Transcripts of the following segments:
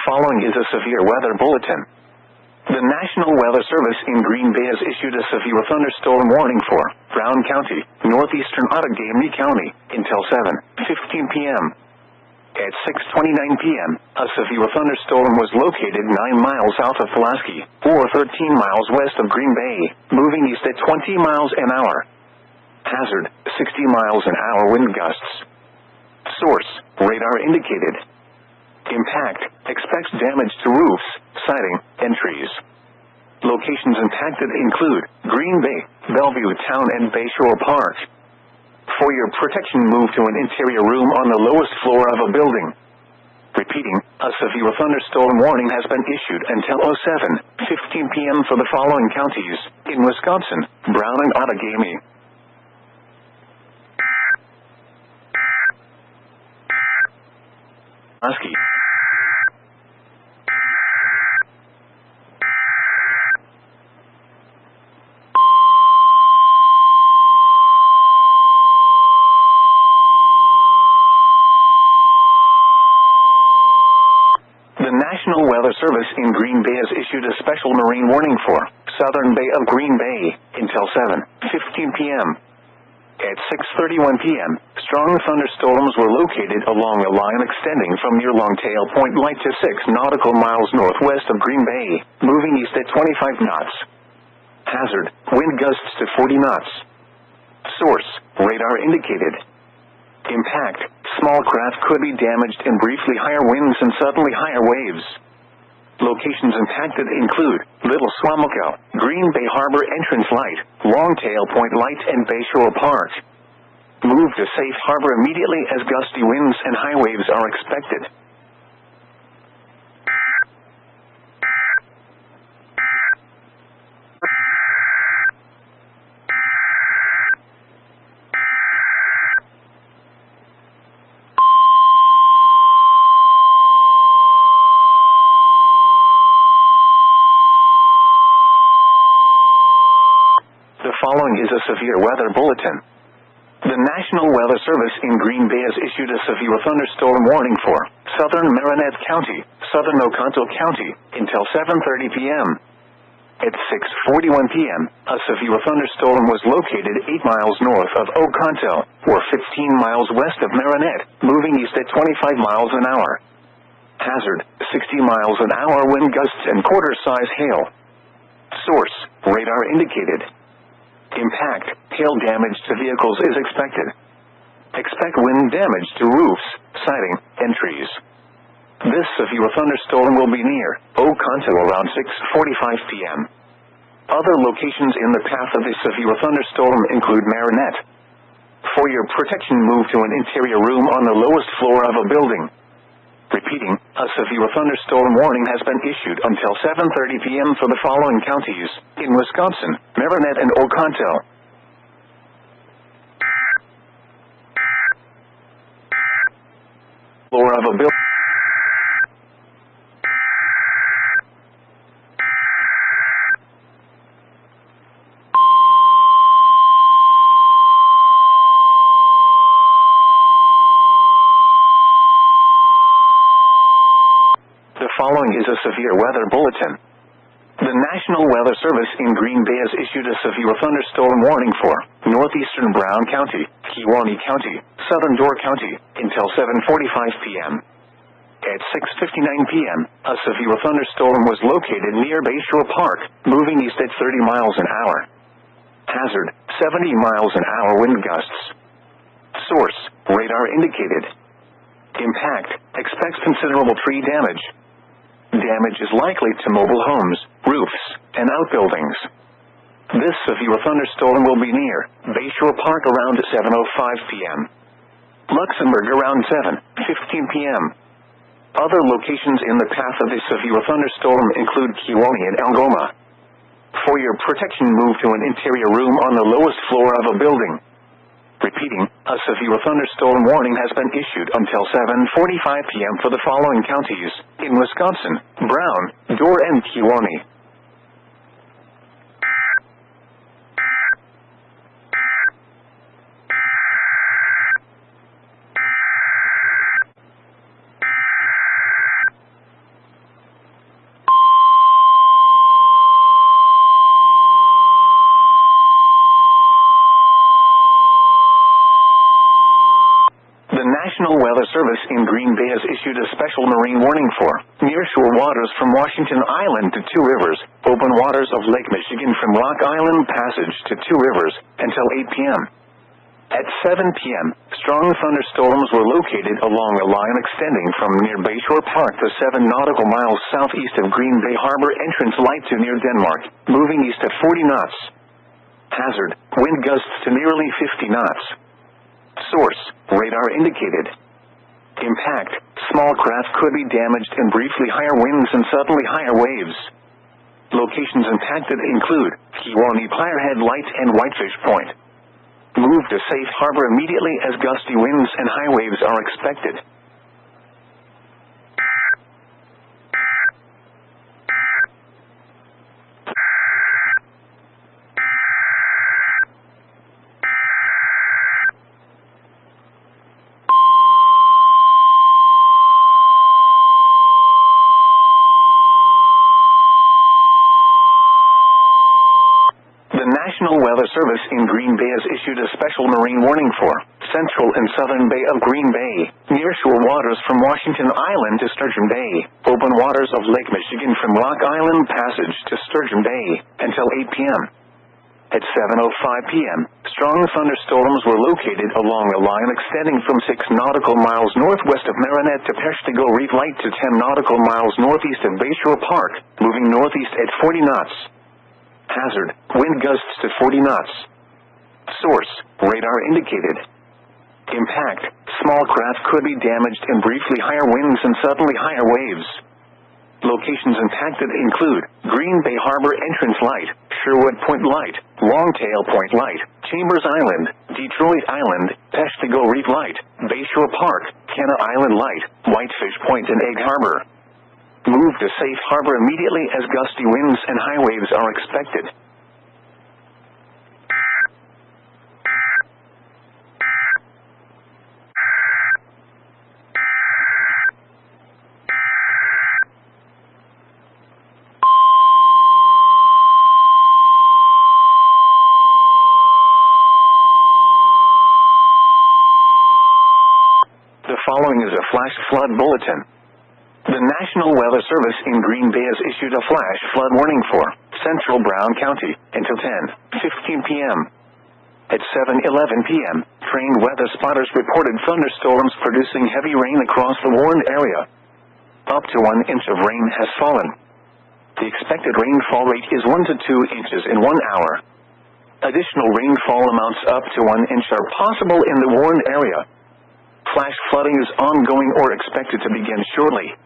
The following is a severe weather bulletin. The National Weather Service in Green Bay has issued a severe thunderstorm warning for Brown County, northeastern Outagamie County, until 7:15 p.m. At 6:29 p.m., a severe thunderstorm was located 9 miles south of Pulaski, or 13 miles west of Green Bay, moving east at 20 miles an hour. Hazard, 60 miles an hour wind gusts. Source, radar indicated. Impact, expects damage to roofs, siding, and trees. Locations impacted include Green Bay, Bellevue Town, and Bayshore Park. For your protection, move to an interior room on the lowest floor of a building. Repeating, a severe thunderstorm warning has been issued until 7:15 p.m. for the following counties in Wisconsin: Brown and Outagamie. Pulaski. The National Weather Service in Green Bay has issued a special marine warning for southern Bay of Green Bay until 7:15 p.m. At 6:31 p.m., strong thunderstorms were located along a line extending from near Longtail Point Light to 6 nautical miles northwest of Green Bay, moving east at 25 knots. Hazard, wind gusts to 40 knots. Source, radar indicated. Impact, small craft could be damaged in briefly higher winds and suddenly higher waves. Locations impacted include Little Swamoka, Green Bay Harbor Entrance Light, Longtail Point Light, and Bayshore Park. Move to safe harbor immediately as gusty winds and high waves are expected. The following is a severe weather bulletin. The National Weather Service in Green Bay has issued a severe thunderstorm warning for southern Marinette County, southern Oconto County, until 7:30 p.m. At 6:41 p.m., a severe thunderstorm was located 8 miles north of Oconto, or 15 miles west of Marinette, moving east at 25 miles an hour. Hazard, 60 miles an hour wind gusts and quarter-size hail. Source, radar indicated. Impact, hail damage to vehicles is expected. Expect wind damage to roofs, siding, and trees. This severe thunderstorm will be near Oconto around 6:45 p.m. Other locations in the path of the severe thunderstorm include Marinette. For your protection, move to an interior room on the lowest floor of a building. Repeating, a severe thunderstorm warning has been issued until 7:30 p.m. for the following counties in Wisconsin: Marinette and Oconto. Floor of a building. The following is a severe weather bulletin. The National Weather Service in Green Bay has issued a severe thunderstorm warning for northeastern Brown County, Kewaunee County, southern Door County, until 7:45 p.m. At 6:59 p.m., a severe thunderstorm was located near Bayshore Park, moving east at 30 miles an hour. Hazard, 70 miles an hour wind gusts. Source, radar indicated. Impact, expects considerable tree damage. Damage is likely to mobile homes, roofs, and outbuildings. This severe thunderstorm will be near Bayshore Park around 7:05 p.m. Luxembourg around 7:15 p.m. Other locations in the path of the severe thunderstorm include Kewaunee and Algoma. For your protection, move to an interior room on the lowest floor of a building. Repeating, a severe thunderstorm warning has been issued until 7:45 p.m. for the following counties in Wisconsin: Brown, Door, and Kewaunee. has issued a special marine warning for nearshore waters from Washington Island to Two Rivers, open waters of Lake Michigan from Rock Island Passage to Two Rivers, until 8 p.m. At 7 p.m., strong thunderstorms were located along a line extending from near Bayshore Park to 7 nautical miles southeast of Green Bay Harbor entrance light to near Denmark, moving east at 40 knots. Hazard, wind gusts to nearly 50 knots. Source, radar indicated. Impact, small craft could be damaged and briefly higher winds and suddenly higher waves. Locations impacted include Kewanee Pirehead Light and Whitefish Point. Move to safe harbor immediately as gusty winds and high waves are expected. The National Weather Service in Green Bay has issued a special marine warning for central and southern Bay of Green Bay, nearshore waters from Washington Island to Sturgeon Bay, open waters of Lake Michigan from Rock Island Passage to Sturgeon Bay, until 8 p.m. At 7:05 p.m., strong thunderstorms were located along a line extending from 6 nautical miles northwest of Marinette to Peshtigo Reef Light to 10 nautical miles northeast of Bayshore Park, moving northeast at 40 knots. Hazard, wind gusts to 40 knots. Source, radar indicated. Impact, small craft could be damaged and briefly higher winds and suddenly higher waves. Locations impacted include Green Bay Harbor entrance light, Sherwood Point light, Longtail Point light, Chambers Island, Detroit Island, Peshtigo Reef light, Bayshore Park, Kenna Island light, Whitefish Point and Egg Harbor. Move to safe harbor immediately as gusty winds and high waves are expected. The following is a flash flood bulletin. The National Weather Service in Green Bay has issued a flash flood warning for central Brown County until 10:15 p.m. At 7:11 p.m., trained weather spotters reported thunderstorms producing heavy rain across the warned area. Up to 1 inch of rain has fallen. The expected rainfall rate is 1 to 2 inches in 1 hour. Additional rainfall amounts up to 1 inch are possible in the warned area. Flash flooding is ongoing or expected to begin shortly.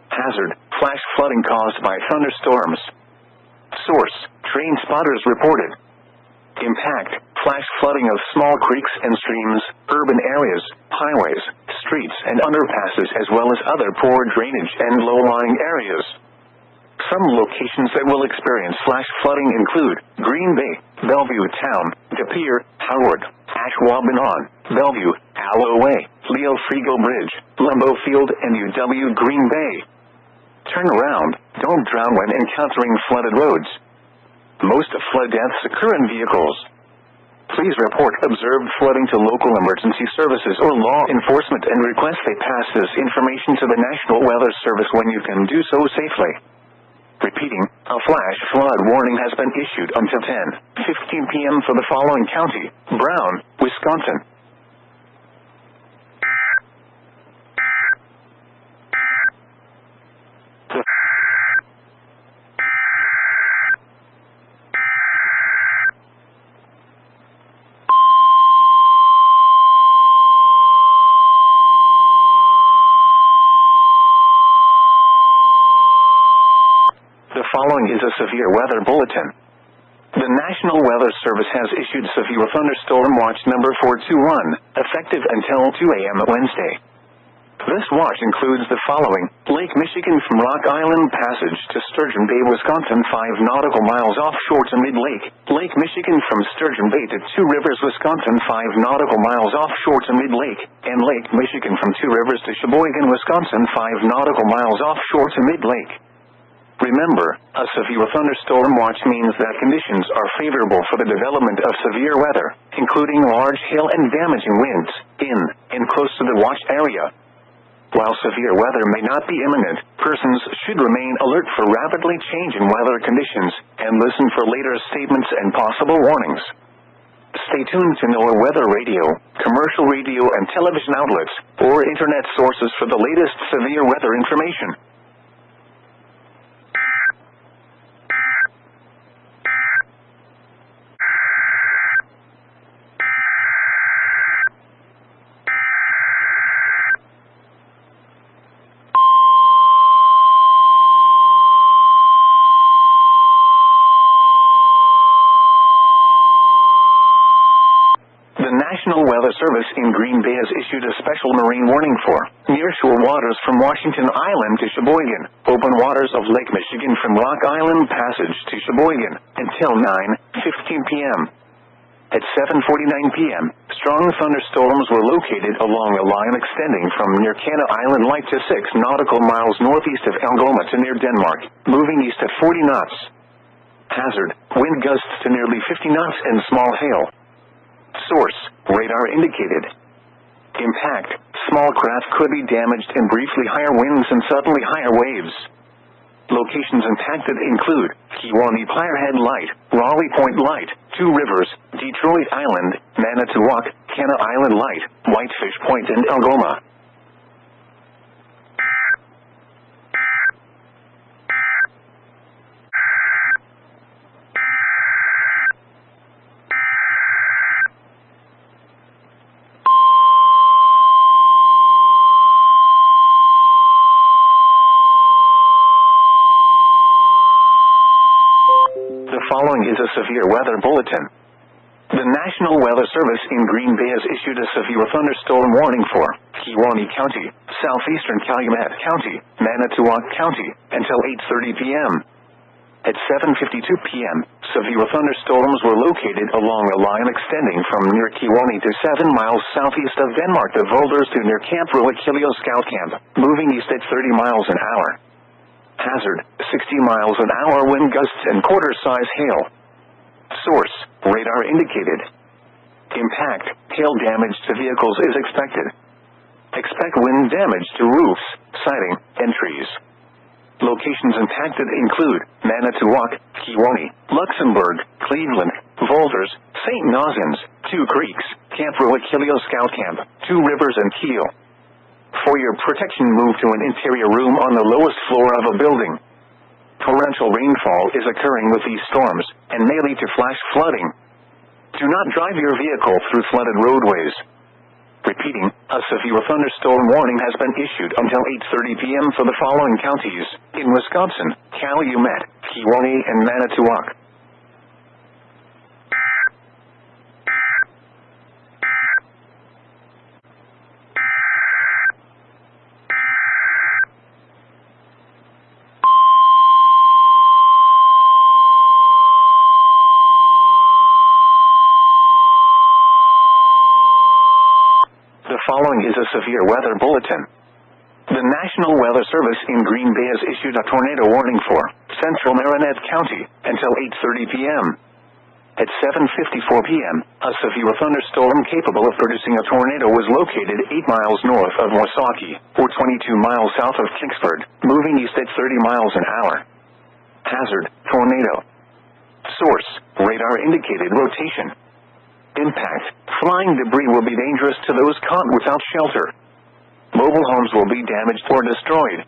Hazard, flash flooding caused by thunderstorms. Source, trained spotters reported. Impact, flash flooding of small creeks and streams, urban areas, highways, streets and underpasses as well as other poor drainage and low-lying areas. Some locations that will experience flash flooding include Green Bay, Bellevue Town, De Pere, Howard, Ashwaubenon, Bellevue, Alloway, Leo Frigo Bridge, Limbo Field and UW Green Bay. Turn around, don't drown when encountering flooded roads. Most flood deaths occur in vehicles. Please report observed flooding to local emergency services or law enforcement and request they pass this information to the National Weather Service when you can do so safely. Repeating, a flash flood warning has been issued until 10:15 p.m. for the following county: Brown, Wisconsin. The following is a severe weather bulletin. The National Weather Service has issued severe thunderstorm watch number 421, effective until 2 a.m. Wednesday. This watch includes the following: Lake Michigan from Rock Island Passage to Sturgeon Bay, Wisconsin 5 nautical miles offshore to mid-lake, Lake Michigan from Sturgeon Bay to Two Rivers, Wisconsin 5 nautical miles offshore to mid-lake, and Lake Michigan from Two Rivers to Sheboygan, Wisconsin 5 nautical miles offshore to mid-lake. Remember, a severe thunderstorm watch means that conditions are favorable for the development of severe weather, including large hail and damaging winds, in and close to the watch area. While severe weather may not be imminent, persons should remain alert for rapidly changing weather conditions and listen for later statements and possible warnings. Stay tuned to NOAA weather radio, commercial radio and television outlets, or internet sources for the latest severe weather information. The National Weather Service in Green Bay has issued a special marine warning for nearshore waters from Washington Island to Sheboygan, open waters of Lake Michigan from Rock Island Passage to Sheboygan, until 9:15 p.m. At 7:49 p.m., strong thunderstorms were located along a line extending from near Canna Island Light to 6 nautical miles northeast of Algoma to near Denmark, moving east at 40 knots. Hazard, wind gusts to nearly 50 knots and small hail. Source, radar indicated. Impact, small craft could be damaged and briefly higher winds and suddenly higher waves. Locations impacted include Kewanee Pirehead Light, Raleigh Point Light, Two Rivers, Detroit Island, Manitowoc, Canna Island Light, Whitefish Point and Algoma. The following is a severe weather bulletin. The National Weather Service in Green Bay has issued a severe thunderstorm warning for Kewanee County, southeastern Calumet County, Manitowoc County, until 8:30 p.m. At 7:52 p.m., severe thunderstorms were located along a line extending from near Kewanee to 7 miles southeast of Denmark to Volders to near Camp Roachilio Scout Camp, moving east at 30 miles an hour. Hazard, 60 miles an hour wind gusts and quarter-size hail. Source, radar indicated. Impact, hail damage to vehicles is expected. Expect wind damage to roofs, siding, and trees. Locations impacted include Manitowoc, Kewanee, Luxembourg, Cleveland, Volders, St. Nosins, Two Creeks, Camp Roachilio Scout Camp, Two Rivers and Kiel. For your protection, move to an interior room on the lowest floor of a building. Torrential rainfall is occurring with these storms and may lead to flash flooding. Do not drive your vehicle through flooded roadways. Repeating, a severe thunderstorm warning has been issued until 8:30 p.m. for the following counties in Wisconsin: Calumet, Kewanee, and Manitowoc. The following is a severe weather bulletin. The National Weather Service in Green Bay has issued a tornado warning for central Marinette County until 8:30 p.m. At 7:54 p.m., a severe thunderstorm capable of producing a tornado was located 8 miles north of Wasaukie, or 22 miles south of Kingsford, moving east at 30 miles an hour. Hazard, tornado. Source, radar indicated rotation. Impact, flying debris will be dangerous to those caught without shelter. Mobile homes will be damaged or destroyed.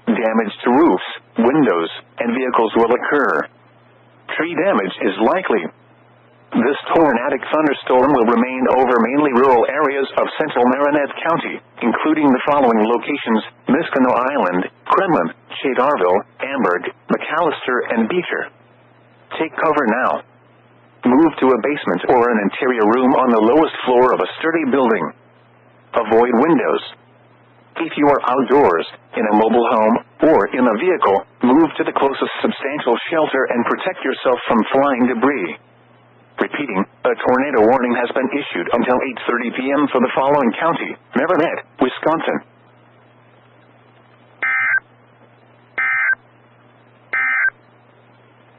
Damage to roofs, windows, and vehicles will occur. Tree damage is likely. This tornadic thunderstorm will remain over mainly rural areas of central Marinette County, including the following locations: Miskino Island, Kremlin, Shadarville, Amberg, McAllister, and Beecher. Take cover now. Move to a basement or an interior room on the lowest floor of a sturdy building. Avoid windows. If you are outdoors, in a mobile home, or in a vehicle, move to the closest substantial shelter and protect yourself from flying debris. Repeating, a tornado warning has been issued until 8:30 p.m. for the following county: Marinette, Wisconsin,